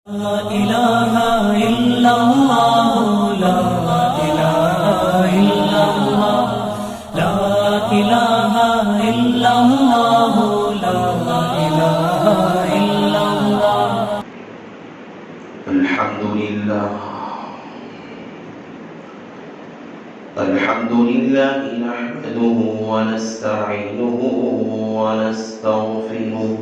لا إله إلا الله لا إله إلا الله لا إله إلا الله لا إله إلا الله. الحمد لله نحمده ونستعينه ونستغفره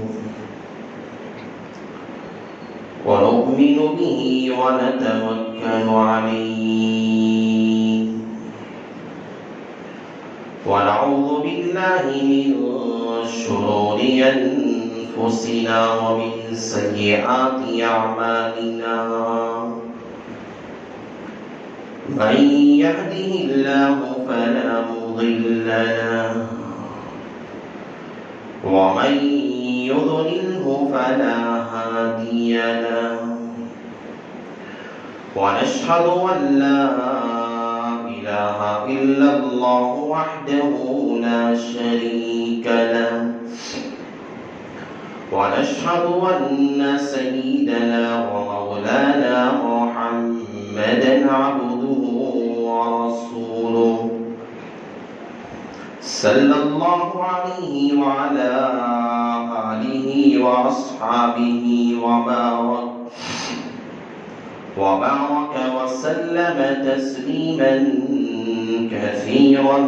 ونؤمن به ونتوكل عليه ونعوذ بالله من شرور أنفسنا ومن سيئات أعمالنا من يهده الله فلا مضل له ومن يضلله فلا هادي له ونشهد أن لا إله إلا الله وحده لا شريك له ونشهد أن سيدنا ومولانا محمدا عبده ورسوله صلى الله عليه وعلى آله وأصحابه وبارك وسلم تسليما كثيرا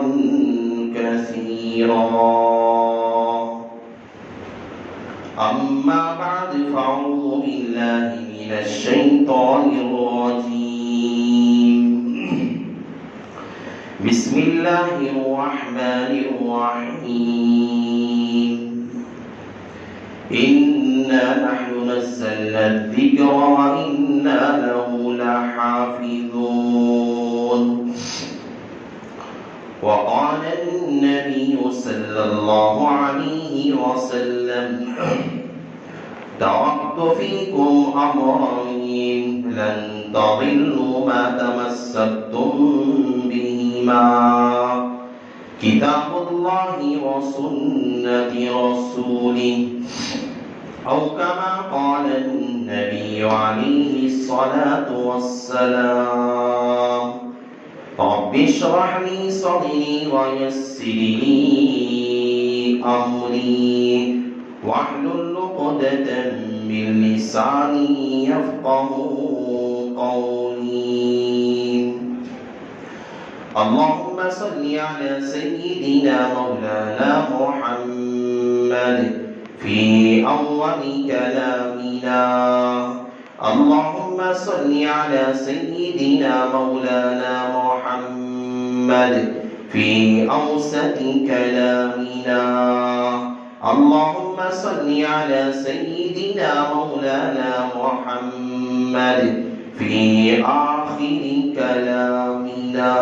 أما بعد فأعوذ بالله من الشيطان الرجيم بسم الله الرحمن الرحيم إنا نحن نزلنا الذكر وإنا له لحافظون. وقال النبي صلى الله عليه وسلم تركت فيكم أمرين لن تضلوا ما تمسكتم بهما كتاب الله وسنة رسوله أو كما قال النبي عليه الصلاة والسلام رب اشرح لي صدري ويسر لي أمري واحلل عقدة من لساني يفقهوا قولي. اللهم صل على سيدنا مولانا محمد في أول كلامنا. اللهم صل على سيدنا مولانا محمد في أوسط كلامنا. اللهم صل على سيدنا مولانا محمد في آخر كلامنا.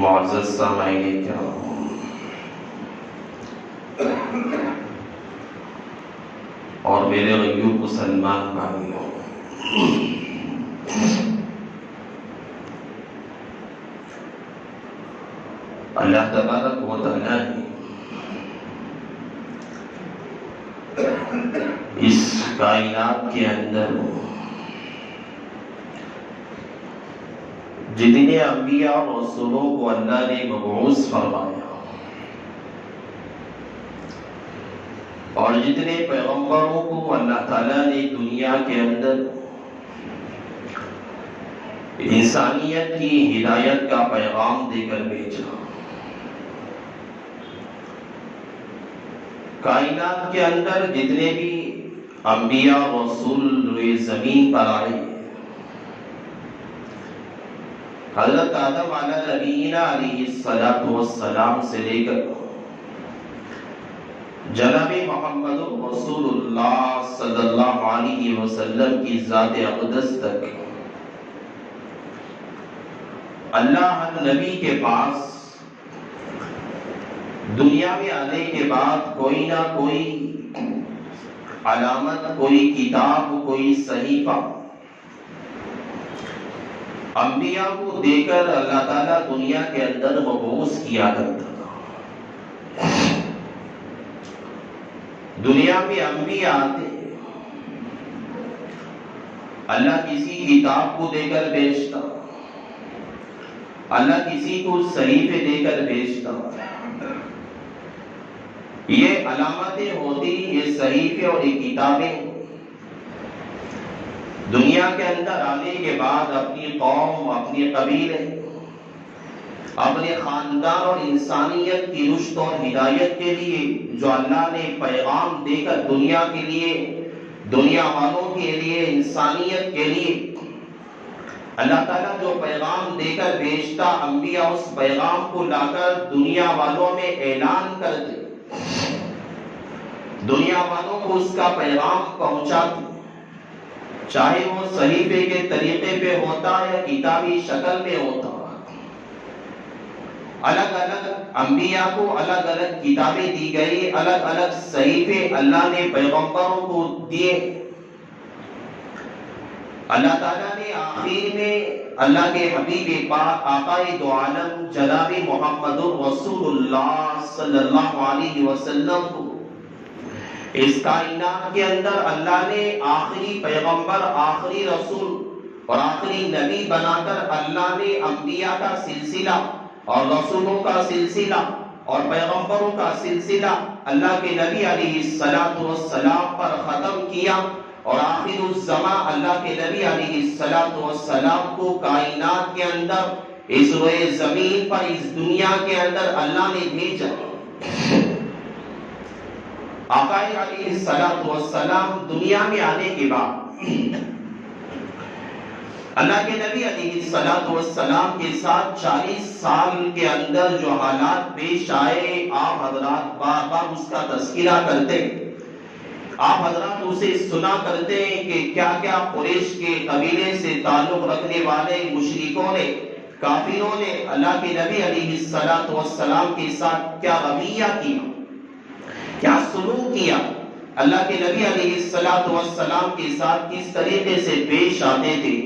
معزز سامعین کرام، اور میرے غیور مسلمان بھائیوں، اللہ تبارک و تعالیٰ نے اس کائنات کے اندر جتنے انبیاء اور رسولوں کو اللہ نے مبعوث فرمایا اور جتنے پیغمبروں کو اللہ تعالیٰ نے دنیا کے اندر انسانیت کی ہدایت کا پیغام دے کر بھیجا، کائنات کے اندر جتنے بھی انبیاء اور رسول روئے زمین پر آئے، حضرت آدم علیہ نبینا علیہ السلام سے لے کر جناب محمد رسول اللہ صلی اللہ علیہ وسلم کی ذات اقدس تک اللہ ہر نبی کے پاس دنیا میں آنے کے بعد کوئی نہ کوئی علامت، کوئی کتاب، کوئی صحیفہ انبیاء کو دے کر اللہ تعالیٰ دنیا کے اندر مبعوث کیا کرتا تھا. دنیا میں انبیاء آتے ہیں، اللہ کسی کتاب کو دے کر بھیجتا، اللہ کسی کو صحیفے دے کر بھیجتا۔ یہ علامتیں ہوتی، یہ صحیفے اور یہ کتابیں دنیا کے اندر آنے کے بعد اپنی قوم، اپنی قبیلے، اپنے خاندان اور انسانیت کی رشد اور ہدایت کے لیے جو اللہ نے پیغام دے کر دنیا کے لیے، دنیا والوں کے لیے، انسانیت کے لیے اللہ تعالیٰ جو پیغام دے کر بھیجتا، انبیاء اس پیغام کو لا کر دنیا والوں میں اعلان کرتے، دنیا والوں کو اس کا پیغام پہنچاتے، چاہے وہ صحیفے کے طریقے پہ ہوتا یا کتابی شکل میں ہوتا۔ الگ الگ انبیاء کو الگ الگ کتابیں دی گئی، الگ الگ صحیفے اللہ نے پیغمبروں کو دیے۔ اللہ تعالیٰ نے آخر میں اللہ کے حبیب پاک آقائے دو عالم جناب محمد رسول اللہ صلی اللہ علیہ وسلم کو اس کائنات کے اندر اللہ نے آخری پیغمبر، آخری رسول اور آخری نبی بنا کر اللہ نے انبیاء کا سلسلہ اور رسولوں کا سلسلہ اور پیغمبروں کا سلسلہ اللہ کے نبی علیہ السلام پر ختم کیا، اور آخر الزمان اللہ کے نبی علیہ السلام کو کائنات کے اندر، اس روئے زمین پر، اس دنیا کے اندر اللہ نے بھیجا۔ آقا علیہ السلام دنیا میں آنے کے بعد اللہ کے نبی علیہ السلام کے ساتھ 40 سال کے اندر جو حالات پیش آئے، آپ حضرات بار بار اس کا تذکرہ کرتے، آپ حضرات اسے سنا کرتے ہیں کہ کیا کیا قریش کے قبیلے سے تعلق رکھنے والے مشرکوں نے، کافروں نے اللہ کے نبی علیہ السلام کے ساتھ کیا رویہ کیا، کیا سلوک کیا، اللہ کے نبی علیہ السلام کے ساتھ کس طریقے سے پیش آتے تھے،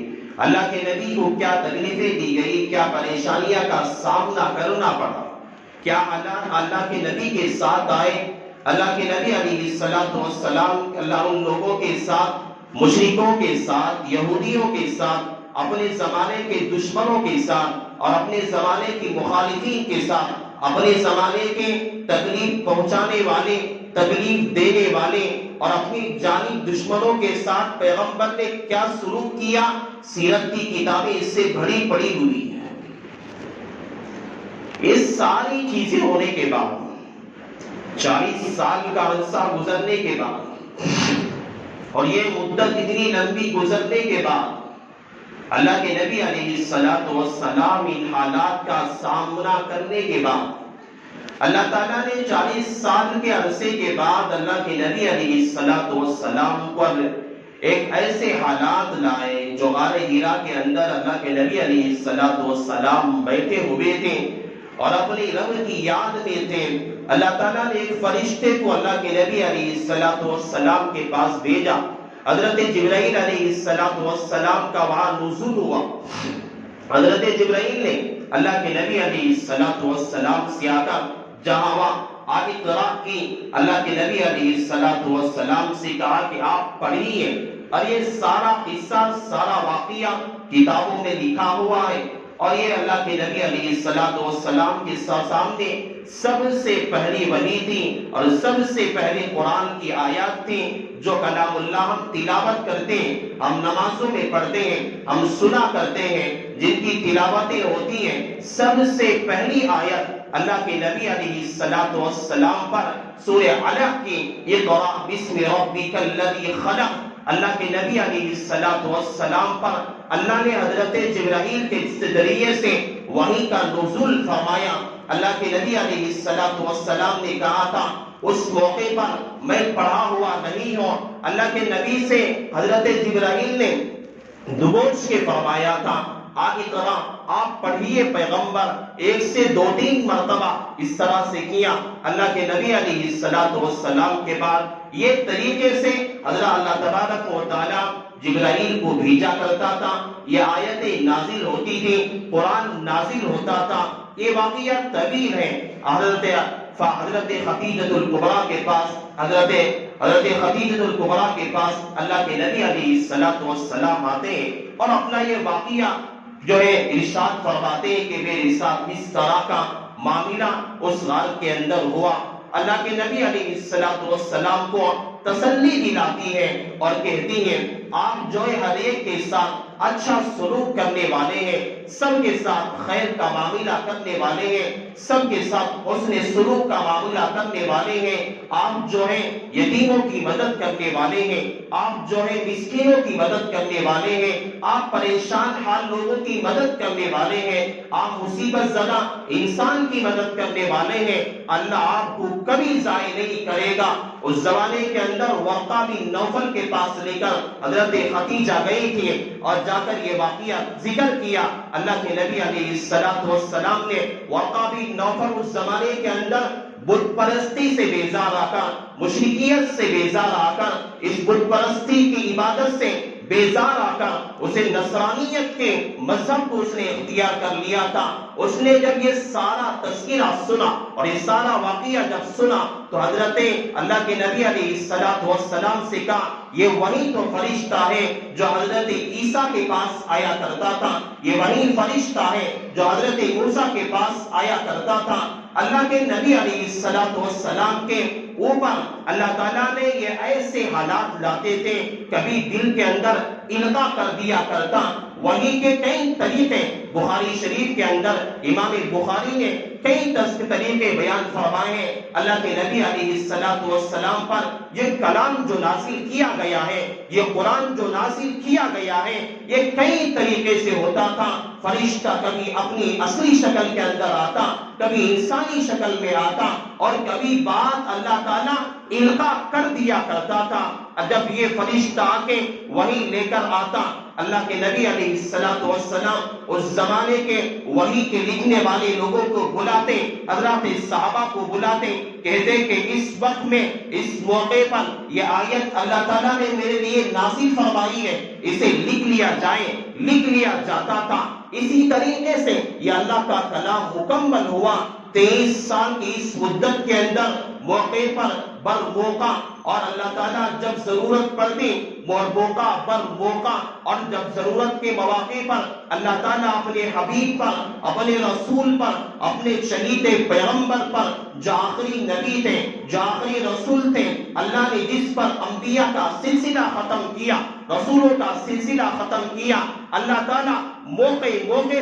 اللہ کے نبی کو کیا تکلیفیں دی گئی، کیا پریشانیاں کا سامنا کرنا پڑا، کیا اللہ کے نبی کے ساتھ آئے، اللہ کے نبی علیہ السلام اللہ ان لوگوں کے ساتھ، مشرکوں کے ساتھ، یہودیوں کے ساتھ، اپنے زمانے کے دشمنوں کے ساتھ اور اپنے زمانے کی مخالفین کے ساتھ، اپنے زمانے کے تکلیف پہنچانے والے، تکلیف دینے والے اور اپنی جانب دشمنوں کے ساتھ پیغمبر نے کیا سلوک کیا، سیرت کی کتابیں اس سے بھری پڑی ہوئی ہیں۔ اس ساری چیزیں ہونے کے بعد، 40 سال کا عرصہ گزرنے کے بعد اور یہ مدت اتنی لمبی گزرنے کے بعد، اللہ کے نبی علیہ السلام ان حالات کا سامنا کرنے کے بعد، اللہ تعالیٰ نے 40 سال کے عرصے کے بعد اللہ کے نبی علیہ السلام پر ایک ایسے حالات لائے جو غار حرا کے اندر اللہ کے نبی علیہ السلام بیٹھے ہوئے تھے اور اپنی رب کی یاد میں تھے۔ اللہ تعالیٰ نے ایک فرشتے کو اللہ کے نبی علیہ السلام کے پاس بھیجا، حضرت جبرائیل علیہ السلام کا وہاں نزول ہوا۔ حضرت جبرائیل نے اللہ کے نبی علیہ السلام سے آ کر جہاں وہاں آیت قرأ کی، اللہ کے نبی علیہ السلام سے کہا کہ آپ پڑھیے، اور یہ سارا قصہ، سارا واقعہ کتابوں میں لکھا ہوا ہے، اور یہ اللہ کے نبی علیہ السلام کے سامنے سب سے پہلی وحی تھی اور سب سے پہلے قرآن کی آیات تھی جو کلام اللہ ہم تلاوت کرتے ہیں، ہم نمازوں میں پڑھتے ہیں، ہم سنا کرتے ہیں، جن کی تلاوتیں ہوتی ہیں۔ سب سے پہلی آیت اللہ کے نبی علیہ السلام پر سورہ علق کی، اقرأ بسم ربک الذی خلق، اللہ کے نبی علیہ السلام پر اللہ نے حضرت جبرائیل کے ذریعے سے وحی کا نزول فرمایا۔ اللہ کے نبی علیہ السلام نے کہا تھا اس موقع پر میں پڑھا ہوا نہیں ہوں، اللہ کے نبی سے حضرت جبرائیل نے دبوچ کے فرمایا تھا اقرأ، آپ پڑھیے پیغمبر، 1 سے 2-3 مرتبہ اس طرح سے کیا۔ اللہ کے نبی علیہ السلام کے بعد یہ طریقے سے حضرت اللہ تبارک و تعالی جبرائیل کو بھیجا کرتا تھا، یہ آیتیں نازل ہوتی تھی، قرآن نازل ہوتا تھا۔ یہ واقعہ طویل ہے، حضرت حضرت خدیجۃ الکبریٰ کے پاس حضرت خدیجۃ الکبریٰ کے پاس اللہ کے نبی علیہ الصلوۃ والسلام آتے ہیں اور اپنا یہ واقعہ جو ہے ارشاد فرماتے ہیں کہ میرے ساتھ اس طرح کا معاملہ اس غار کے اندر ہوا. اللہ کے نبی علیہ الصلوۃ والسلام کو تسلی دلاتی ہے اور کہتی ہیں آپ جو ہے ہر ایک کے ساتھ اچھا سلوک کرنے والے ہیں, سب کے ساتھ خیر کا معاملہ کرنے والے ہیں, سب کے ساتھ حسن سلوک کا معاملہ کرنے والے ہیں. آپ جو ہے یتیموں کی مدد کرنے والے ہیں, آپ جو ہے مسکینوں کی مدد کرنے والے ہیں, آپ پریشان حال لوگوں کی مدد کرنے والے ہیں, آپ مصیبت زدہ انسان کی مدد کرنے والے ہیں. اللہ آپ کو کبھی ضائع نہیں کرے گا. اس زمانے کے اندر ورقہ بن نوفل کے پاس لے کر حضرت خدیجہ گئی تھی اور جا کر یہ واقعہ ذکر کیا. اللہ کے نبی علیہ الصلوۃ والسلام نے ورقہ بن نوفل اس زمانے کے اندر بت پرستی سے بیزار آ کر, مشرکیت سے بیزار آ کر, اس بت پرستی کی عبادت سے بیزار آ کر اسے نصرانیت کے مذہب کو اس نے اختیار کر لیا تھا. اس نے جب یہ سارا تذکرہ سنا اور یہ سارا واقعہ جب سنا تو حضرت اللہ کے نبی علیہ الصلوۃ والسلام سے کہا یہ وہی تو فرشتہ ہے جو حضرت عیسیٰ کے پاس آیا کرتا تھا, یہ وہی فرشتہ ہے جو حضرت موسیٰ کے پاس آیا کرتا تھا. اللہ کے نبی علیہ الصلوۃ والسلام کے اوپر اللہ تعالیٰ نے یہ ایسے حالات لاتے تھے, کبھی دل کے اندر القاء کر دیا کرتا. وہی کے کئی طریقے بخاری شریف کے اندر امام بخاری نے کئی طریقے بیان فرمائے ہیں. اللہ کے نبی علیہ الصلوۃ والسلام پر یہ کلام جو نازل کیا گیا ہے, یہ قرآن جو نازل کیا گیا ہے, یہ کئی طریقے سے ہوتا تھا. فرشتہ کبھی اپنی اصلی شکل کے اندر آتا, کبھی انسانی شکل میں آتا, اور کبھی بات اللہ تعالیٰ القاء کر دیا کرتا تھا. جب یہ فرشتہ آ کے وہی لے کر آتا, اللہ کے نبی علیہ الصلوۃ والسلام اس زمانے کے وحی کے لکھنے والے لوگوں کو بلاتے, حضرات صحابہ کو بلاتے, کہتے کہ اس وقت میں اس موقع پر یہ آیت اللہ تعالیٰ نے میرے لیے نازل فرمائی ہے, اسے لکھ لیا جائے. لکھ لیا جاتا تھا. اسی طریقے سے یہ اللہ کا کلام مکمل ہوا. 23 سال کی اس مدت کے اندر موقع پر بر موقع, اور اللہ تعالیٰ جب ضرورت پڑتی موقع بر موقع, اور جب ضرورت کے مواقع پر اللہ تعالیٰ اپنے حبیب پر, اپنے رسول پر, اپنے شہید پیغمبر پر جو آخری نبی تھے, جو آخری رسول تھے, اللہ نے جس پر انبیاء کا سلسلہ ختم کیا, رسولوں کا سلسلہ ختم کیا, اللہ تعالیٰ موقع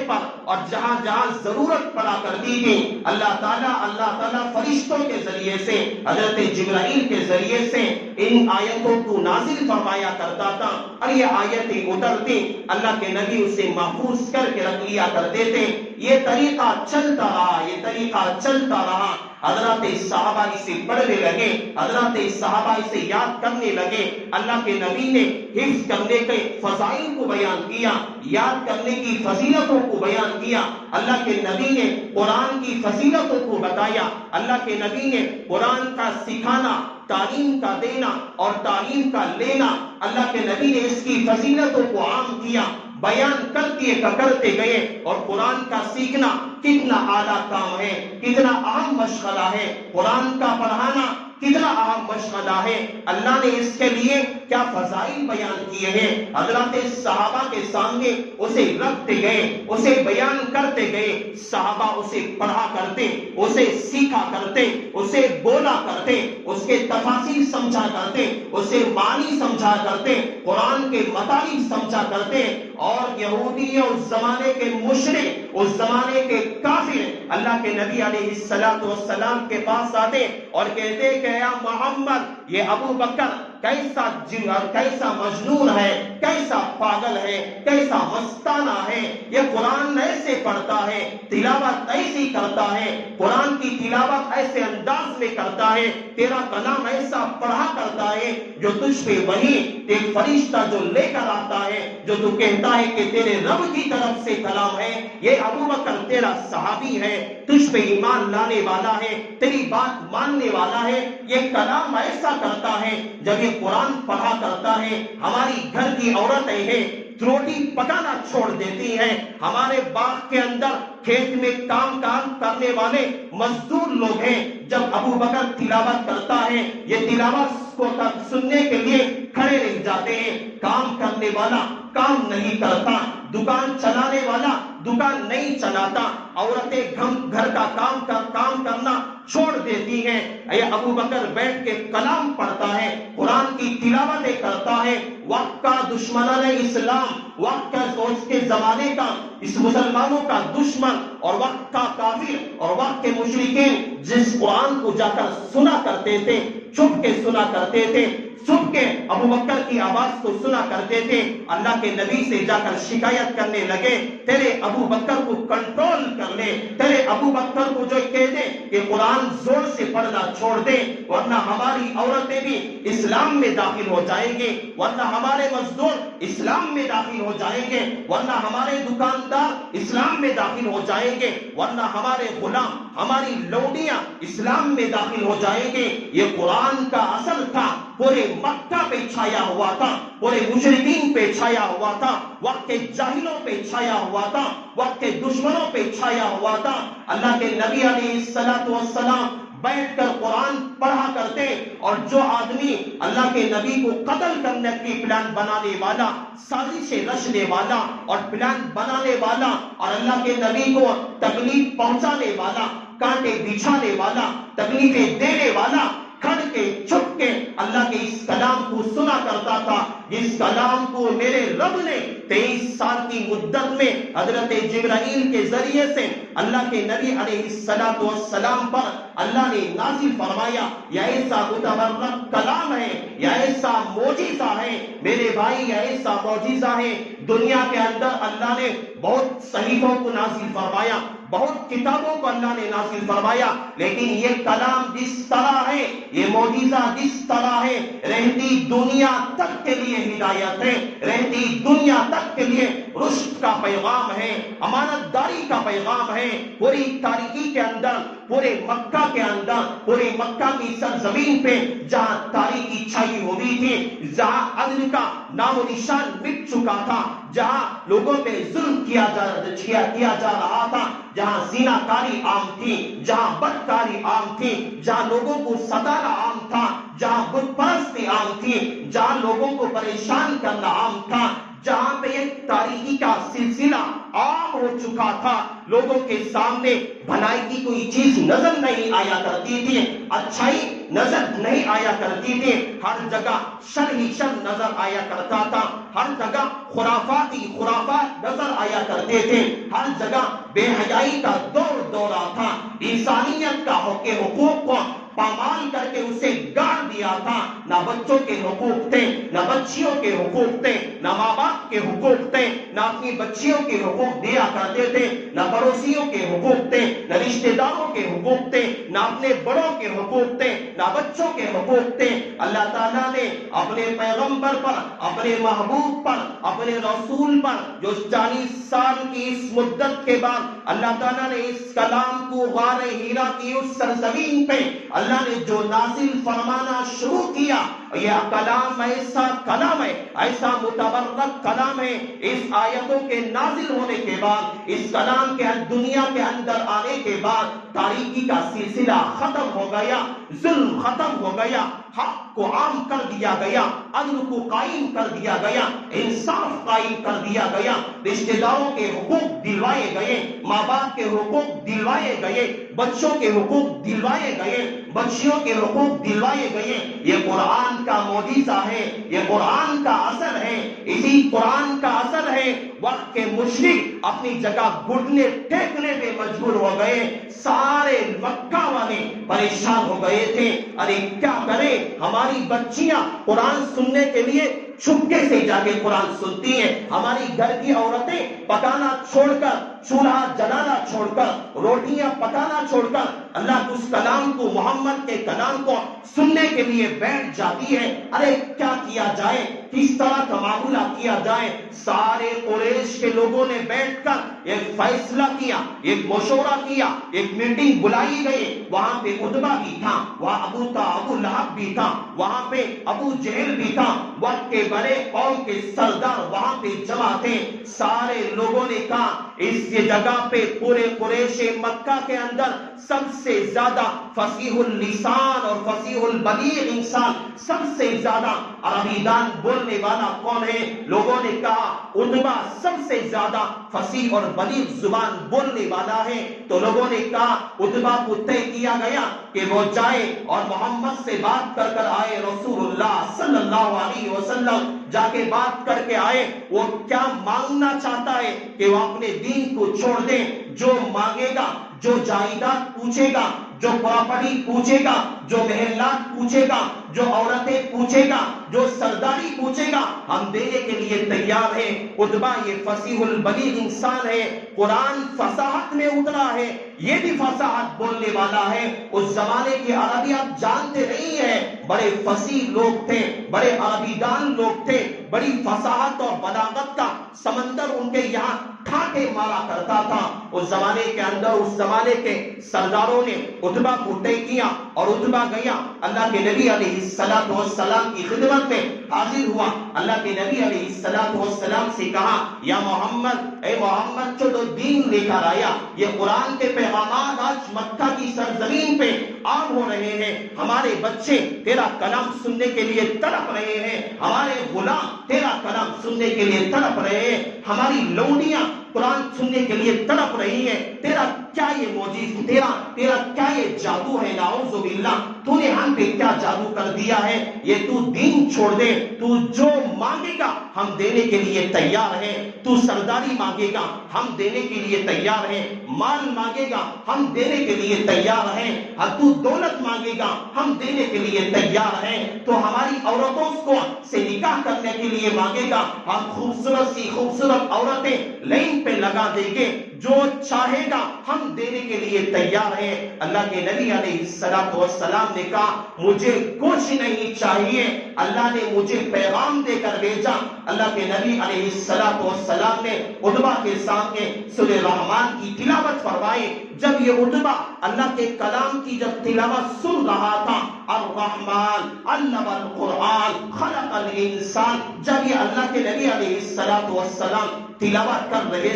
پر اور جہاں جہاں ضرورت پڑا کرتی تھی اللہ تعالیٰ فرشتوں کے ذریعے سے, حضرت جبرائیل کے ذریعے سے ان آیتوں کو نازل فرمایا کرتا تھا. اور یہ آیتیں اترتی, اللہ کے نبی اسے محفوظ کر کے رکھ لیا کرتے تھے. یہ طریقہ چلتا رہا, یہ طریقہ چلتا رہا. حضرات صحابہ اسے پڑھنے لگے, حضرات صحابہ اسے یاد کرنے لگے. اللہ کے نبی نے حفظ کرنے کے فضائل کو بیان کیا, یاد کرنے کی فضیلتوں کو بیان کیا. اللہ کے نبی نے قرآن کی فضیلتوں کو بتایا. اللہ کے نبی نے قرآن کا سکھانا, تعلیم کا دینا اور تعلیم کا لینا, اللہ کے نبی نے اس کی فضیلتوں کو عام کیا, بیان کرتے گئے. اور قرآن کا سیکھنا کتنا اعلیٰ کام ہے, کتنا اہم مشغلہ ہے. قرآن کا پڑھانا کتنا اہم مشغلہ ہے. اللہ نے اس کے لیے کیا فضائل بیان کیے ہیں. حضرات صحابہ کے سامنے اسے رکھتے گئے, اسے بیان کرتے گئے. صحابہ اسے پڑھا کرتے, اسے سیکھا کرتے, اسے بولا کرتے, اس کے تفاسیر سمجھا کرتے, اسے معنی سمجھا کرتے, قرآن کے مطالب سمجھا کرتے. اور یہودی اس زمانے کے مشرک, اس زمانے کے کافر اللہ کے نبی علیہ الصلوۃ والسلام کے پاس آتے اور کہتے کہ یا محمد, یہ ابو بکر کیسا مجنون ہے, کیسا پاگل ہے, کیسا مستانہ ہے. یہ قرآن ایسے پڑھتا ہے, تلاوت ایسی کرتا ہے, قرآن کی تلاوت ایسے انداز میں کرتا ہے, تیرا کلام ایسا پڑھا کرتا ہے جو تجھ پہ وہی ایک فرشتہ جو لے کر آتا ہے, جو تو کہتا ہے کہ تیرے رب کی طرف سے کلام ہے. یہ ابو بکر تیرا صحابی ہے, تجھ پہ ایمان لانے والا ہے, تیری بات ماننے والا ہے. یہ کلام ایسا کرتا ہے جب یہ قرآن پڑھا کرتا ہے. ہماری گھر کی عورتیں ہیں, روٹی پکانا چھوڑ دیتی ہیں. ہمارے باغ کے اندر کھیت میں کام کرنے والے مزدور لوگ ہیں. جب ابو بکر تلاوت کرتا ہے یہ تلاوت کو سننے کے لیے کھڑے رہ جاتے ہیں. کام کرنے والا کام نہیں کرتا, دکان چلانے والا دکان نہیں چلاتا, عورتیں گھر کا کام کرنا چھوڑ دیتی ہیں. یہ ابو بکر بیٹھ کے کلام پڑھتا ہے, قرآن کی تلاوتیں کرتا ہے. وقت کا دشمنان اسلام, وقت کا اس کے زمانے کا اس مسلمانوں کا دشمن اور وقت کا کافر اور وقت کے مشرکین جس قرآن کو جا کر سنا کرتے تھے, چھپ کے سنا کرتے تھے, چھپ کے ابو بکر کی آواز کو سنا کرتے تھے, اللہ کے نبی سے جا کر شکایت کرنے لگے, تیرے ابو بکر کو کنٹرول کر لے, تیرے ابو بکر کو جو کہہ دے کہ قرآن زور سے پڑھنا چھوڑ دے, ورنہ ہماری عورتیں بھی اسلام میں داخل ہو جائیں گے, ورنہ ہمارے مزدور اسلام میں داخل ہو جائیں گے, ورنہ ہمارے دکاندار اسلام میں داخل ہو جائیں گے, ورنہ ہمارے غلام ہماری لوڈیاں اسلام میں داخل ہو جائیں گے. یہ قرآن کا اثر تھا, پورے مکہ پہ چھایا ہوا تھا, پورے مشرکین پہ چھایا ہوا تھا, وقت کے جاہلوں پہ چھایا ہوا تھا, وقت کے دشمنوں پہ چھایا ہوا تھا. اللہ کے نبی علیہ الصلوۃ والسلام بیٹھ کر قرآن پڑھا کرتے, اور جو آدمی اللہ کے نبی کو قتل کرنے کی پلان بنانے والا, سازشیں رچنے والا اور پلان بنانے والا اور اللہ کے نبی کو تکلیف پہنچانے والا, کانٹے بچھانے والا, تکلیفیں دینے والا, کھڑ کے چھپ کے اللہ کے اس کلام کو سنا کرتا تھا. اس کلام کو میرے رب نے 23 سال کی مدت میں حضرت جبرائیل کے ذریعے سے اللہ کے نبی علیہ الصلوۃ والسلام پر اللہ نے نازل فرمایا. یہ ایسا متبرک کلام ہے, یہ ایسا معجزہ ہے میرے بھائی, یہ ایسا معجزہ ہے. دنیا کے اندر اللہ نے بہت صحیفوں کو نازل فرمایا, بہت کتابوں کو اللہ نے نازل فرمایا, لیکن یہ کلام جس طرح ہے, یہ معجزہ جس طرح ہے, رہتی دنیا تک کے لیے ہدایت ہے, رہتی دنیا تک کے لیے رشد کا پیغام ہے, امانت داری کا پیغام ہے. پوری تاریکی کے اندر, پورے مکہ کے اندر, پورے مکہ کی سرزمین پہ جہاں تاریکی چھائی ہوئی تھی, جہاں عدل کا نام و نشان مٹ چکا تھا, جہاں لوگوں پہ ظلم کیا جا رہا تھا, جہاں زنا کاری عام تھی, جہاں بدکاری عام تھی, جہاں لوگوں کو ستانا عام تھا, جہاں بت پرستی عام تھی, جہاں لوگوں کو پریشان کرنا عام تھا, جہاں پہ ایک تاریخی کا سلسلہ عام ہو چکا تھا, لوگوں کے سامنے بھلائی کی کوئی چیز نظر نہیں آیا کرتی تھی, اچھائی نظر نہیں آیا کرتی تھی, ہر جگہ شر ہی شر نظر آیا کرتا تھا, ہر جگہ خرافات ہی خرافات نظر آیا کرتے تھے, ہر جگہ بے حیائی کا دور دورہ تھا, انسانیت کا حقوق کو پامال کر کے اسے گاڑ دیا تھا. نہ بچوں کے حقوق تھے, نہ بچیوں کے حقوق تھے, نہ ماں باپ کے حقوق تھے, نہ اپنی بچیوں کے حقوق دیا کرتے تھے, نہ پڑوسیوں کے حقوق تھے, نہ رشتہ داروں کے حقوق تھے, نہ اپنے بڑوں کے حقوق تھے, نہ بچوں کے حقوق تھے. اللہ تعالیٰ نے اپنے پیغمبر پر, اپنے محبوب پر, اپنے رسول پر جو 40 سال کی اس مدت کے بعد اللہ تعالیٰ نے اس کلام کو غار ہیرا کی اس سرزمین پہ اللہ نے جو نازل فرمانا شروع کیا, یہ کلام ایسا کلام ہے, ایسا متبرک کلام ہے. اس آیتوں کے نازل ہونے کے بعد, اس کلام کے دنیا کے اندر آنے کے بعد تاریکی کا سلسلہ ختم ہو گیا, ظلم ختم ہو گیا, حق کو عام کر دیا گیا, عدل کو قائم کر دیا گیا, انصاف قائم کر دیا گیا, رشتہ داروں کے حقوق دلوائے گئے, ماں باپ کے حقوق دلوائے گئے, بچوں کے حقوق دلوائے گئے, بچیوں کے حقوق دلوائے گئے. یہ قرآن کا معجزہ ہے, یہ قرآن کا اثر ہے, اسی قرآن کا اثر ہے. وقت کے مشرک اپنی جگہ گھٹنے ٹیکنے پہ مجبور ہو گئے, سارے مکہ والے پریشان ہو گئے تھے. ارے کیا کریں, ہماری بچیاں قرآن سننے کے لیے چھپکے سے جا کے قرآن سنتی ہیں, ہماری گھر کی عورتیں پکانا چھوڑ کر چولہا جلانا چھوڑ کر، روٹیاں پکانا چھوڑ کر اللہ کے اس کلام کو، محمد کے کلام کو سننے کے لیے بیٹھ جاتی ہے۔ ارے کیا کیا جائے، کس طرح کا معاملہ کیا جائے؟ سارے قریش کے لوگوں نے بیٹھ کر ایک فیصلہ کیا، ایک مشورہ کیا، ایک میٹنگ بلائی گئی۔ وہاں پہ عتبہ بھی تھا، وہاں ابو لہب بھی تھا، وہاں پہ ابو جہل بھی تھا، وقت کے بڑے قوم کے سردار وہاں پہ جمع تھے۔ سارے لوگوں نے کہا اس جگہ پہ پورے قریش مکہ کے اندر سب سے زیادہ فصیح اللسان اور فصیح البلیغ انسان، سب سے زیادہ عربی دان بولنے والا کون ہے؟ لوگوں نے کہا عتبہ سب سے زیادہ فصیح اور بلیغ زبان بولنے والا ہے۔ تو لوگوں نے کہا عتبہ کو طے کیا گیا کہ وہ جائے اور محمد سے بات کر کر آئے۔ رسول اللہ صلی اللہ علیہ وسلم جا کے بات کر کے آئے۔ وہ کیا مانگنا چاہتا ہے کہ وہ اپنے دین کو چھوڑ دے؟ جو مانگے گا، جو جائیداد پوچھے گا، جو پراپرٹی پوچھے گا، جو محلات پوچھے گا، جو عورتیں پوچھے گا، جو سرداری پوچھے گا، ہم دینے کے لیے تیار ہیں۔ عتبہ یہ فصیح البلیغ انسان ہے، قرآن فصاحت میں اترا ہے، یہ بھی فصاحت بولنے والا ہے۔ اس زمانے کی عربی آپ جانتے نہیں ہیں، بڑے فصیح لوگ تھے، بڑے عربی دان لوگ تھے، بڑی فصاحت اور بلاغت کا سمندر ان کے یہاں ٹھاٹے مارا کرتا تھا۔ اس زمانے کے اندر اس زمانے کے سرداروں نے عتبہ کو طے کیا اور عتبہ گیا، اللہ کے نبی علیہ السلام کی خدمت میں حاضر ہوا۔ اللہ کے نبی علیہ السلام سے کہا یا محمد، اے محمد جو دین لے کر آیا، یہ قرآن کے پیغامات آج مکہ کی سرزمین پہ عام ہو رہے ہیں۔ ہمارے بچے تیرا کلام سننے کے لیے تڑپ رہے ہیں، ہمارے غلام تیرا کلام سننے کے لیے تڑپ رہے ہیں، ہماری لونڈیاں قرآن سننے کے لیے تڑپ رہی ہیں۔ تیرا کیا یہ معجزہ، تیرا کیا یہ جادو ہے؟ نعوذ باللہ، تو نے ہم پہ کیا جادو کر دیا ہے؟ یہ تو دین چھوڑ دے، تو جو مانگے گا ہم دینے کے لیے تیار ہیں۔ تو سرداری مانگے گا ہم دینے کے لیے تیار ہیں، مال مانگے گا ہم دینے کے لیے تیار ہیں، تو دولت مانگے گا ہم دینے کے لیے تیار ہیں۔ تو ہماری عورتوں کو سے نکاح کرنے کے لیے مانگے گا، ہم خوبصورت سی خوبصورت عورتیں لائن پہ لگا دیں گے، جو چاہے گا ہم دینے کے لیے تیار ہیں۔ اللہ کے نبی علیہ السلام نے کہا مجھے کچھ نہیں چاہیے، اللہ نے مجھے پیغام دے کر بھیجا۔ اللہ کے نبی علیہ السلام نے عتبہ کے سامنے سورہ رحمان کی تلاوت فرمائی۔ جب یہ عتبہ اللہ کے کلام کی جب تلاوت سن رہا تھا، الرحمن علم القرآن خلق الانسان، جب یہ اللہ کے نبی علیہ السلام تلاوت کر رہے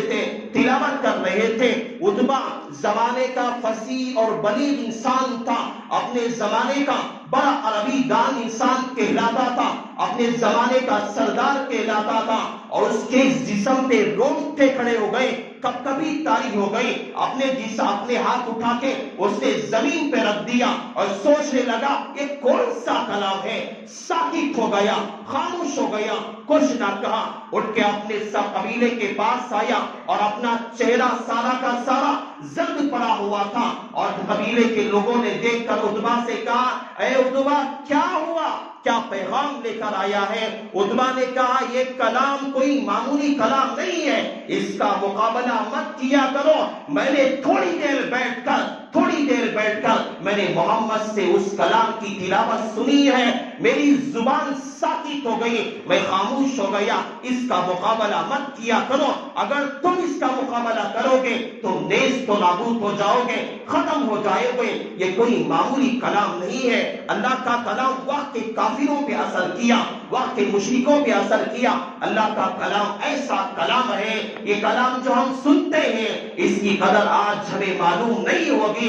تھے، عتبہ زمانے کا فصیح اور بلیغ انسان تھا، اپنے زمانے کا بڑا عربی دان انسان کہلاتا تھا، اپنے زمانے کا سردار کہلاتا تھا، اور اس کے جسم پہ رونگٹے کھڑے ہو گئے، کبھی تاری ہو گئی۔ اپنے ہاتھ اٹھا کے اس نے زمین پہ رکھ دیا اور سوچنے لگا یہ کون سا کلام ہے؟ ساکت ہو گیا، خاموش ہو گیا، کچھ نہ کہا۔ اٹھ کے اپنے سب قبیلے کے پاس آیا اور اپنا چہرہ سارا کا سارا زرد پڑا ہوا تھا، اور قبیلے کے لوگوں نے دیکھ کر عتبہ سے کہا اے عتبہ کیا ہوا، کیا پیغام لے کر آیا ہے؟ عتبہ نے کہا یہ کلام کوئی معمولی کلام نہیں ہے، اس کا مقابلہ مت کیا کرو۔ میں نے تھوڑی دیر بیٹھ کر میں نے محمد سے اس کلام کی تلاوت سنی ہے، میری زبان ساکت ہو گئی، میں خاموش ہو گیا، اس کا مقابلہ مت کیا کرو۔ اگر تم اس کا مقابلہ کرو گے تو نیست و نابود ہو جاؤ گے، ختم ہو جائے گے۔ یہ کوئی معمولی کلام نہیں ہے۔ اللہ کا کلام وقت کے کافروں پہ اثر کیا، وقت کے مشرکوں پہ اثر کیا۔ اللہ کا کلام ایسا کلام ہے، یہ کلام جو ہم سنتے ہیں اس کی قدر آج ہمیں معلوم نہیں ہوگی،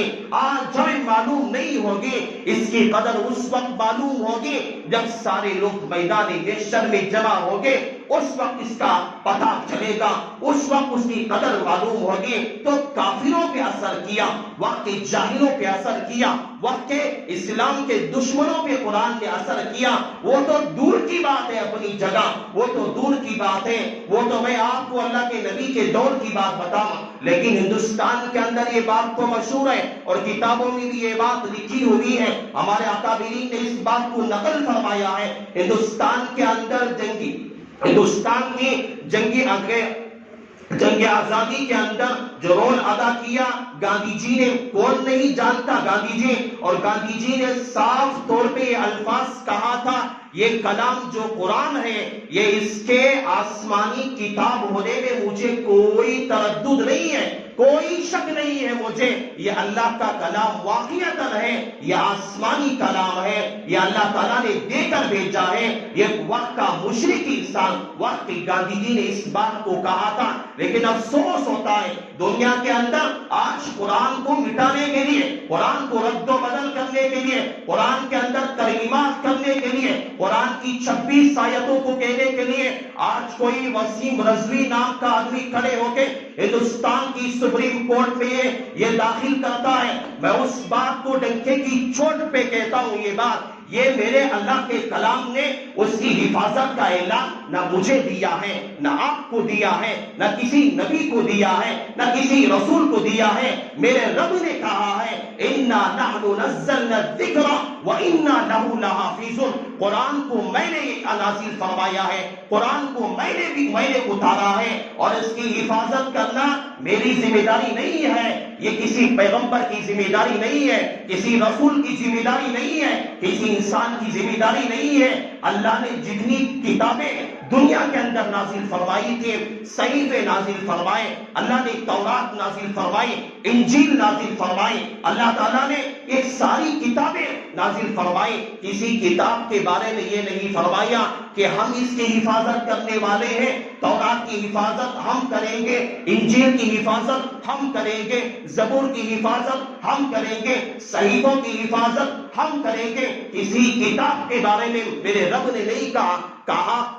اس کی قدر اس وقت معلوم ہوگی جب سارے لوگ میدان محشر میں جمع ہوگے، اس وقت اس کا پتہ چلے گا، اس وقت اس کی قدر معلوم ہوگی۔ تو کافروں پہ اثر کیا، وقت کے جاہلوں پہ اثر کیا، وقت کے اسلام کے دشمنوں پہ قرآن نے اثر کیا، وہ تو دور کی بات ہے، اپنی جگہ وہ تو دور کی بات ہے، وہ تو میں آپ کو اللہ کے نبی کے دور کی بات بتاؤں، لیکن ہندوستان کے اندر یہ بات تو مشہور ہے اور کتابوں میں بھی یہ بات لکھی ہوئی ہے، ہمارے اکابرین نے اس بات کو نقل فرمایا ہے۔ ہندوستان کے اندر ہندوستان کی جنگی جنگ آزادی کے اندر جو رول ادا کیا گاندھی جی نے، کون نہیں جانتا گاندھی جی، اور گاندھی جی نے صاف طور پہ یہ الفاظ کہا تھا، یہ کلام جو قرآن ہے یہ اس کے آسمانی کتاب ہونے میں مجھے کوئی تردد نہیں ہے، کوئی شک نہیں ہے مجھے، یہ اللہ کا کلام واقعتاً ہے، یہ آسمانی کلام ہے، یہ اللہ تعالیٰ نے دے کر بھیجا ہے۔ یہ وقت کا مشرک انسان، وقت کی گاندھی جی نے اس بات کو کہا تھا، لیکن افسوس ہوتا ہے دنیا کے اندر آج قرآن کو مٹانے کے لیے، قرآن کو رد و بدل کرنے کے لیے، قرآن کے اندر ترمیمات کرنے کے لیے، قرآن کی 26 آیتوں کو کہنے کے لیے آج کوئی وسیم رضوی نام کا آدمی کھڑے ہو کے ہندوستان کی سپریم کورٹ میں یہ داخل کرتا ہے۔ میں اس بات کو ڈنکے کی چوٹ پہ کہتا ہوں، یہ بات، یہ میرے اللہ کے کلام نے اس کی حفاظت کا اعلان نہ مجھے دیا ہے، نہ آپ کو دیا ہے، نہ کسی نبی کو دیا ہے، نہ کسی رسول کو دیا ہے۔ میرے رب نے کہا ہے اِنَّا نَحْنُ نَزَّلْنَا الذِّكْرَ وَإِنَّا لَهُ لَحَافِظُونَ، قرآن کو میں نے نازل فرمایا ہے، قرآن کو میں نے اتارا ہے، اور اس کی حفاظت کرنا میری ذمہ داری نہیں ہے، یہ کسی پیغمبر کی ذمہ داری نہیں ہے، کسی رسول کی ذمہ داری نہیں ہے، کسی انسان کی ذمہ داری نہیں ہے۔ اللہ نے جتنی کتابیں دنیا کے اندر نازل فرمائی تھی، صحیفے نازل فرمائے، اللہ نے تورات نازل فرمائی، انجیل نازل فرمائی، اللہ تعالیٰ نے یہ ساری کتابیں نازل فرمائی، کسی کتاب کے بارے میں یہ نہیں فرمایا کہ ہم اس کی حفاظت کرنے والے ہیں، تورات کی حفاظت ہم کریں گے، انجیل کی حفاظت ہم کریں گے، زبور کی حفاظت ہم کریں گے، صحیفوں کی حفاظت ہم کریں گے۔ کسی کتاب کے بارے میں میرے رب نے نہیں کہا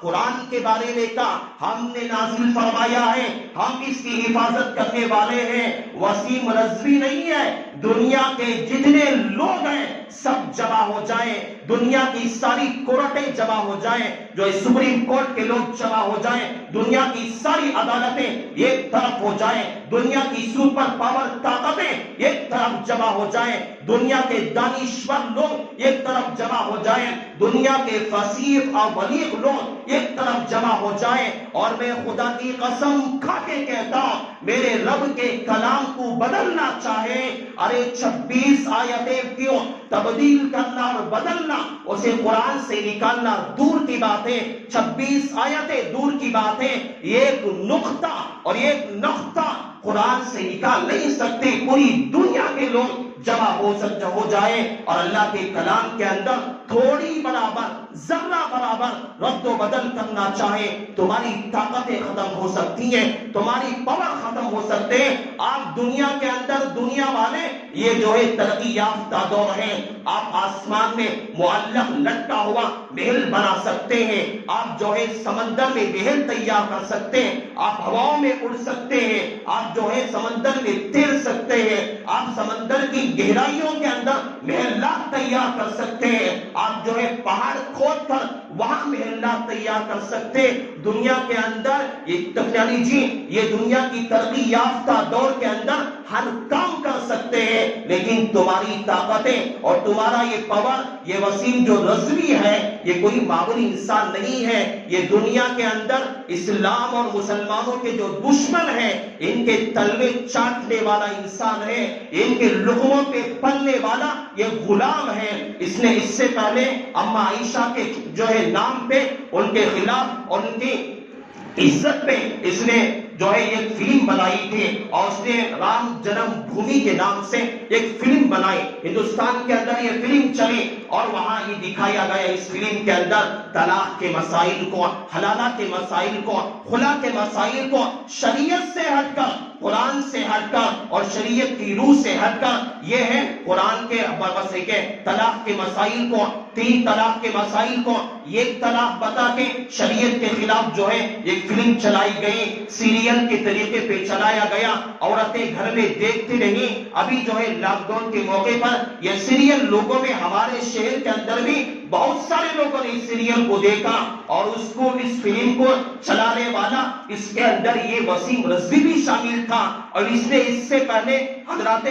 قرآن کے بارے میں کہا، ہم نے نازل فرمایا ہے، ہم اس کی حفاظت کرنے والے ہیں۔ وسیم رضوی نہیں ہے، دنیا کے جتنے لوگ ہیں سب جمع ہو جائیں، دنیا کی ساری کورٹیں جمع ہو جائیں، جو سپریم کورٹ کے لوگ جمع ہو جائیں، دنیا کی ساری عدالتیں ایک طرف ہو جائیں، دنیا کی سپر پاور طاقتیں ایک طرف جمع ہو جائیں، دنیا کے دانشور لوگ ایک طرف جمع ہو جائیں، دنیا کے فصیح اور بلیغ لوگ ایک طرف جمع ہو جائیں، اور میں خدا کی قسم کھا کے کہتا ہوں میرے رب کے کلام کو بدلنا چاہے، ارے 26 آیتیں کیوں تبدیل کرنا اور بدلنا، اسے قرآن سے نکالنا دور کی بات ہے، 26 آیتیں دور کی بات ہے، ایک نقطہ اور ایک نقطہ قرآن سے نکال نہیں سکتے، پوری دنیا کے لوگ جمع ہو جائے اور اللہ کے کلام کے اندر تھوڑی برابر، ذرہ برابر رد و بدل کرنا چاہے، تمہاری طاقتیں ختم ہو سکتی ہیں، تمہاری پاور ختم ہو سکتے ہیں۔ آپ دنیا کے اندر، دنیا والے یہ جو ہے ترقی یافتہ دور ہے، آپ آسمان میں معلق لٹکا ہوا محل بنا سکتے ہیں، آپ جو ہے سمندر میں محل تیار کر سکتے ہیں، آپ ہواؤں میں اڑ سکتے ہیں، آپ جو ہے سمندر میں تیر سکتے ہیں، آپ سمندر کی گہرائیوں کے اندر محلات تیار کر سکتے ہیں، آپ جو ہے پہاڑ کھود کر وہاں محلات تیار کر سکتے۔ دنیا کے اندر یہ ٹیکنالوجی، یہ دنیا کی ترقی یافتہ دور کے اندر ہر کام کر سکتے ہیں، لیکن تمہاری طاقتیں اور تمہارا یہ پاور، یہ وسیم جو رضوی ہے، یہ کوئی معمولی انسان نہیں ہے، یہ دنیا کے اندر اسلام اور مسلمانوں کے جو دشمن ہیں ان کے تلوے چاٹنے والا انسان ہے، ان کے لقموں پہ پلنے والا یہ غلام ہے۔ اس نے اس سے پہلے اما عائشہ کے جو ہے نام پہ ان کے خلاف اور ان کی عزت پہ اس نے جو ہے ایک فلم بنائی تھی، اور اس نے رام جنم بھومی کے نام سے ایک فلم بنائی، ہندوستان کے اندر یہ فلم چلی اور وہاں یہ دکھایا گیا اس فلم کے اندر طلاق کے مسائل کو، حلالہ کے مسائل کو، خلا کے مسائل کو شریعت سے ہٹ کر، قرآن سے ہٹ کر اور شریعت کی روح سے ہٹ کر، یہ ہے قرآن کے مسئلے کے طلاق کے مسائل کو، 3 طلاق کے مسائل کو ایک طلاق بتا کے شریعت کے خلاف جو ہے ایک فلم چلائی گئی، سیریل کے طریقے پہ چلایا گیا، عورتیں گھر میں دیکھتی رہی۔ ابھی جو ہے لاک ڈاؤن کے موقع پر یہ سیریل لوگوں میں، ہمارے شہر کے اندر بھی بہت سارے لوگوں نے اس سیریل کو دیکھا، اور اس فلم کو چلانے والا اس کے اندر یہ وسیم رضوی بھی شامل تھا، اور اس نے اس سے پہلے حضرات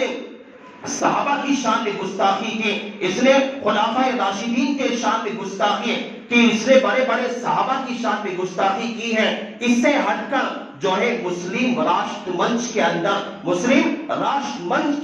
صحابہ کی شان میں گستاخی کی، اس نے خلفائے راشدین کے شان میں گستاخی کی، اس نے بڑے بڑے صحابہ کی شان میں گستاخی کی ہے۔ اس سے ہٹ کر جو ہے مسلم راشٹر منچ کے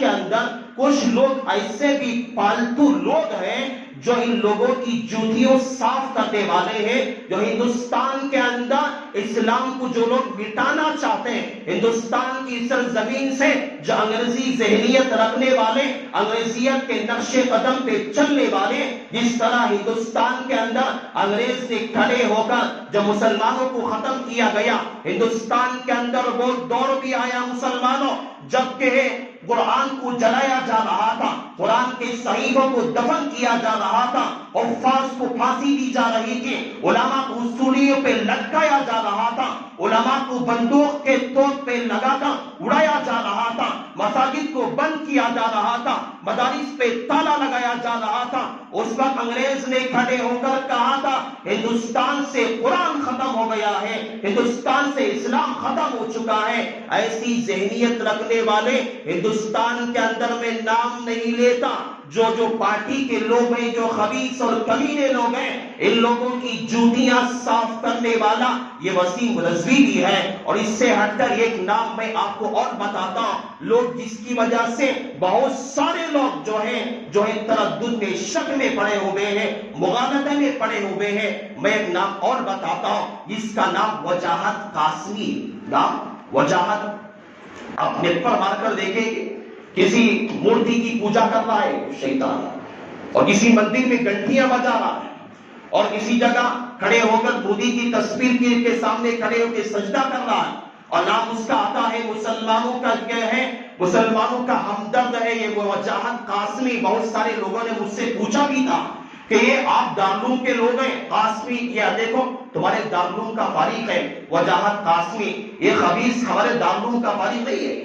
اندر کچھ لوگ ایسے بھی پالتو لوگ ہیں جو ان لوگوں کی جوتیوں صاف کرنے والے ہیں، جو ہندوستان کے اندر اسلام کو جو لوگ مٹانا چاہتے ہیں، ہندوستان کی سرزمین سے جو انگریزی ذہنیت رکھنے والے، انگریزیت کے نقش قدم پہ چلنے والے، جس طرح ہندوستان کے اندر انگریز نے کھڑے ہو کر جب مسلمانوں کو ختم کیا گیا، ہندوستان کے اندر وہ دور بھی آیا مسلمانوں جبکہ قرآن کو جلایا جا رہا تھا، قرآن کے صحیفوں کو دفن کیا جا رہا تھا، حفاظ کو پھانسی دی جا رہی تھی، علماء کو سولیوں پہ لٹکایا جا رہا تھا، علماء کو بندوق کے توپ پہ لگا کر اڑایا جا رہا تھا، مساجد کو بند کیا جا رہا تھا، مدارس پہ تالا لگایا جا رہا تھا۔ اس وقت انگریز نے کھڑے ہو کر کہا تھا ہندوستان سے قرآن ختم ہو گیا ہے، ہندوستان سے اسلام ختم ہو چکا ہے۔ ایسی ذہنیت رکھنے والے ہندوستان کے اندر میں نام نہیں لیتا، جو پارٹی کے لوگ ہیں، جو خبیث اور کمینے لوگ ہیں، ان لوگوں کی جوتیاں صاف کرنے والا یہ وسیم رضوی بھی ہے۔ اور اس سے ہٹ کر ایک نام میں آپ کو اور بتاتا ہوں، لوگ جس کی وجہ سے بہت سارے لوگ جو ہیں تردد میں، شک میں پڑے ہوئے ہیں، مغالطے میں پڑے ہوئے ہیں، میں ایک نام اور بتاتا ہوں جس کا نام وجاہت قاسمی۔ نام وجاہت، آپ نیٹ پر مار کر دیکھیں گے، کسی مورتی کی پوجا کر رہا ہے شیطان، اور کسی مندر میں گھنٹیاں بجا رہا ہے، اور کسی جگہ کھڑے ہو کر مودی کی تصویر کے سامنے کھڑے ہو کے سجدہ کر رہا ہے، اور نام اس کا آتا ہے مسلمانوں کا کیا ہے، مسلمانوں کا ہمدرد ہے یہ وجاہت قاسمی۔ بہت سارے لوگوں نے مجھ سے پوچھا بھی تھا کہ یہ آپ دارالعلوم کے لوگ ہیں، قاسمی یہ دیکھو تمہارے دارالعلوم کا فارغ ہے وجاہت قاسمی، یہ خبیث ہمارے دارالعلوم کا فارغ نہیں ہے۔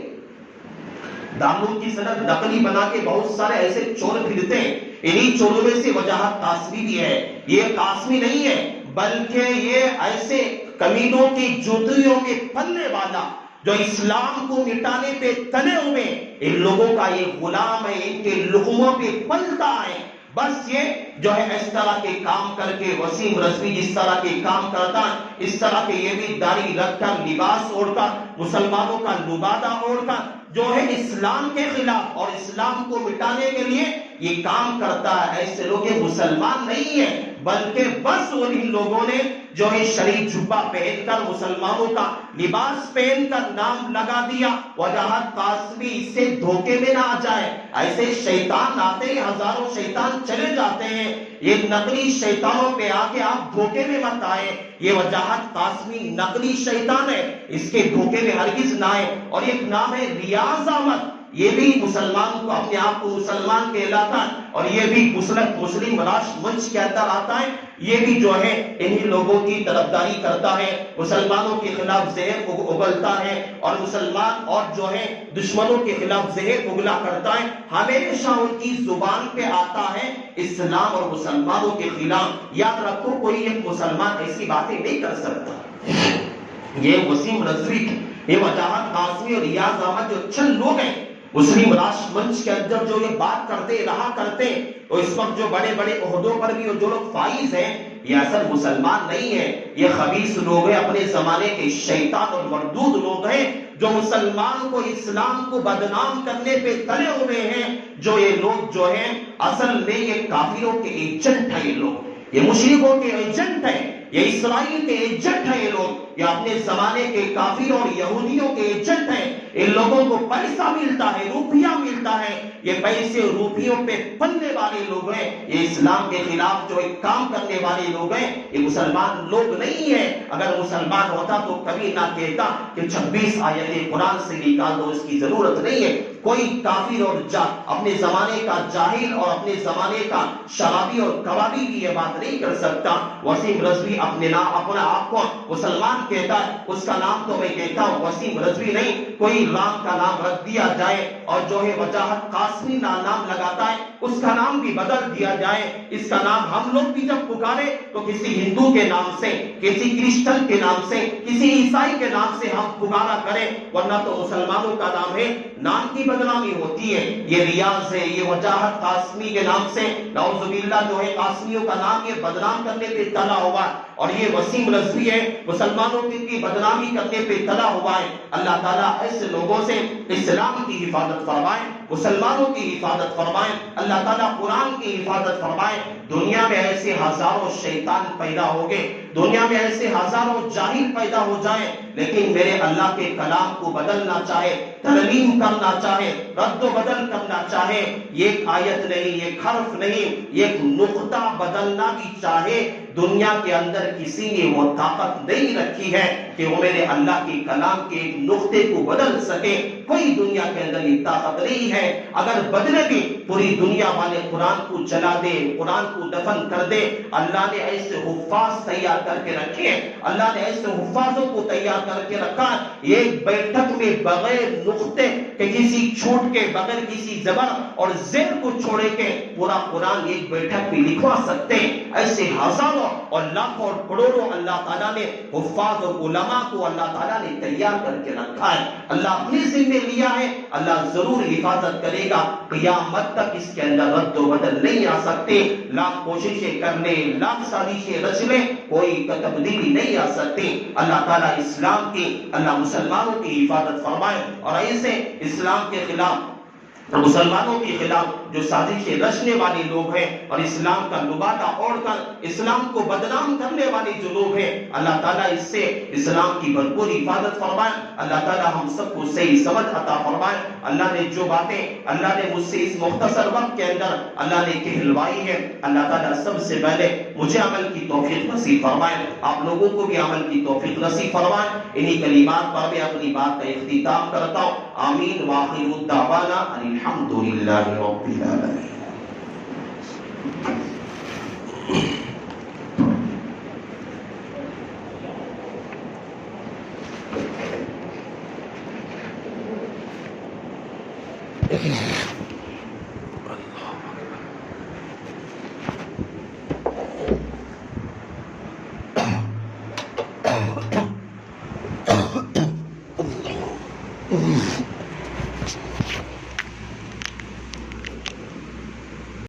دارالعلوم کی سند نقلی بنا کے بہت سارے ایسے چور پھرتے ہیں، انہی چوروں میں سے وجاہت قاسمی بھی ہے۔ یہ قاسمی نہیں ہے بلکہ یہ ایسے کمینوں کی جوتیوں کے پلنے والا جو اسلام کو مٹانے پہ تلے ہوئے، ان لوگوں کا یہ غلام ہے، ان کے لقموں پہ پلتا ہے۔ بس یہ جو ہے اس طرح کے کام کر کے وسیم رضوی جس طرح کے کام کرتا ہے، اس طرح کے یہ بھی داڑھی رکھ کر لباس اوڑھ کر مسلمانوں کا لبادہ اوڑھ کر جو ہے اسلام کے خلاف اور اسلام کو مٹانے کے لیے یہ کام کرتا ہے۔ ایسے لوگ یہ مسلمان نہیں ہیں بلکہ بس انہی لوگوں نے جو ہے شریف جبہ پہن کر مسلمانوں کا لباس پہن کر نام لگا دیا وجاہت قاسمی۔ اس سے دھوکے میں نہ آ جائے، ایسے شیطان آتے ہیں، ہزاروں شیطان چلے جاتے ہیں، یہ نقلی شیطانوں پہ آ کے آپ دھوکے میں مت آئے۔ یہ وجاہت قاسمی نقلی شیطان ہے، اس کے دھوکے میں ہرگز نہ آئے۔ اور ایک نام ہے ریاض احمد، یہ بھی مسلمان کو اپنے آپ کو مسلمان کہلاتا ہے، اور یہ بھی مسلم راشٹر منچ کے اندر آتا ہے۔ یہ بھی جو ہے انہی لوگوں کی طرفداری کرتا ہے، مسلمانوں کے خلاف زہر اگلتا ہے، اور مسلمان اور جو ہے دشمنوں کے خلاف زہر اگلا کرتا ہے۔ ہمیشہ ان کی زبان پہ آتا ہے اسلام اور مسلمانوں کے خلاف۔ یاد رکھو کوئی ایک مسلمان ایسی باتیں نہیں کر سکتا۔ یہ وسیم رضوی، یہ وجاہت قاسمی اور ریاض احمد جو چند لوگ ہیں مسلم راشٹر منچ کے اندر جو یہ بات کرتے رہا کرتے، اور اس وقت جو بڑے بڑے عہدوں پر بھی جو لوگ فائز ہیں، یہ اصل مسلمان نہیں ہیں، یہ خبیث لوگ ہیں، اپنے زمانے کے شیطان اور مردود لوگ ہیں جو مسلمان کو اسلام کو بدنام کرنے پہ تلے ہوئے ہیں۔ جو یہ لوگ جو ہیں اصل میں یہ کافروں کے ایجنٹ ہیں، یہ لوگ یہ مشرکوں کے ایجنٹ ہیں، یہ اسرائیل کے ایجنٹ ہیں، یہ لوگ یہ اپنے زمانے کے کافروں اور یہودیوں کے ایجنٹ ہیں۔ ان لوگوں کو پیسہ ملتا ہے، روپیہ ملتا ہے، یہ پیسے روپیوں پہ پلنے والے لوگ ہیں، یہ اسلام کے خلاف جو ایک کام کرنے والے لوگ ہیں، یہ مسلمان لوگ نہیں ہیں۔ اگر مسلمان ہوتا تو کبھی نہ کہتا کہ 26 آیتیں قرآن سے نکال دو، اس کی ضرورت نہیں ہے۔ کوئی کافر اور اپنے زمانے کا جاہل اور اپنے زمانے کا شرابی اور کبابی بھی یہ بات نہیں کر سکتا۔ وسیم رضوی اپنا آپ کو مسلمان کہتا ہے، اس کا نام تو میں کہتا ہوں وسیم رضوی نہیں، کوئی رام کا نام رکھ دیا جائے، اور جو ہے وجاہت قاسمی نام لگاتا ہے اس کا نام بھی بدل دیا جائے. اس کا نام ہم لوگ بھی جب پکارے تو کسی ہندو کے نام سے, کسی کرسچن کے نام سے, کسی عیسائی کے نام سے ہم پکارا کریں, ورنہ تو مسلمانوں کا نام ہے, نام کی بدنامی ہوتی ہے. یہ ریاض ہے, یہ وجاہت قاسمی کے نام سے نعوذ باللہ جو ہے قاسمیوں کا نام یہ بدنام کرنے پہ تلا ہوا ہے, اور یہ وسیم رضوی ہے مسلمانوں کی بدنامی کرنے پہ تلا ہوا ہے. اللہ تعالیٰ ایسے لوگوں سے اسلام کی حفاظت فرمائے, مسلمانوں کی حفاظت فرمائے, اللہ تعالیٰ قرآن کی حفاظت فرمائے. دنیا میں ایسے ہزاروں شیطان پیدا ہو گئے, دنیا میں ایسے ہزاروں جاہل پیدا ہو جائیں, لیکن میرے اللہ کے کلام کو بدلنا چاہے, ترمیم کرنا چاہے, رد و بدل کرنا چاہے, یہ ایک آیت نہیں, ایک حرف نہیں, ایک نقطہ بدلنا بھی چاہے, دنیا کے اندر کسی نے وہ طاقت نہیں رکھی ہے کہ وہ میرے اللہ کے کلام کے ایک نقطے کو بدل سکے. کوئی دنیا کے اندر یہ طاقت نہیں ہے. اگر بدلے بھی پوری دنیا والے قرآن کو جلا دے, قرآن کو دفن کر دے. اللہ نے ایسے حفاظ تیار کر کے رکھے ہیں, اللہ نے ایسے حفاظوں کو تیار کر کے رکھا. ایک بیٹھک میں بغیر نقطے کہ کسی چھوٹ کے, بغیر کسی زبر اور زیر کو چھوڑے کے پورا قرآن ایک بیٹھک میں لکھوا سکتے ہیں. ایسے ہزاروں اور لاکھوں اور کروڑوں اللہ تعالیٰ نے حفاظ اور علماء کو اللہ تعالیٰ نے تیار کر کے رکھا ہے. اللہ اپنی ذمہ لیا ہے, اللہ ضرور حفاظت کرے گا. قیامت تک اس کے اندر رد و بدل نہیں آ سکتے. لاکھ کوششیں کر لیں, لاکھ سازشیں رچ لیں, کوئی تبدیلی نہیں آ سکتی. اللہ تعالیٰ اسلام کی, اللہ مسلمانوں کی حفاظت فرمائے, اور ایسے اسلام کے خلاف, مسلمانوں کے خلاف جو سازشیں رچنے والے لوگ ہیں اور اسلام کا لبادہ اوڑھ کر اسلام کو بدنام کرنے والے جو لوگ ہیں, اللہ تعالیٰ اس سے اسلام کی بھرپور حفاظت فرمائے. اللہ تعالیٰ ہم سب کو صحیح سمجھ عطا فرمائے. اللہ نے جو باتیں اللہ نے مجھ سے اس مختصر وقت کے اندر اللہ نے کہلوائی ہے, اللہ تعالیٰ سب سے پہلے مجھے عمل کی توفیق نصیب فرمائے, آپ لوگوں کو بھی عمل کی توفیق نصیب فرمائے. انہی کلمات پر میں اپنی بات کا اختتام کرتا ہوں. آمین. وآخر الدعوانا الحمدللہ رب العالمین. اللہ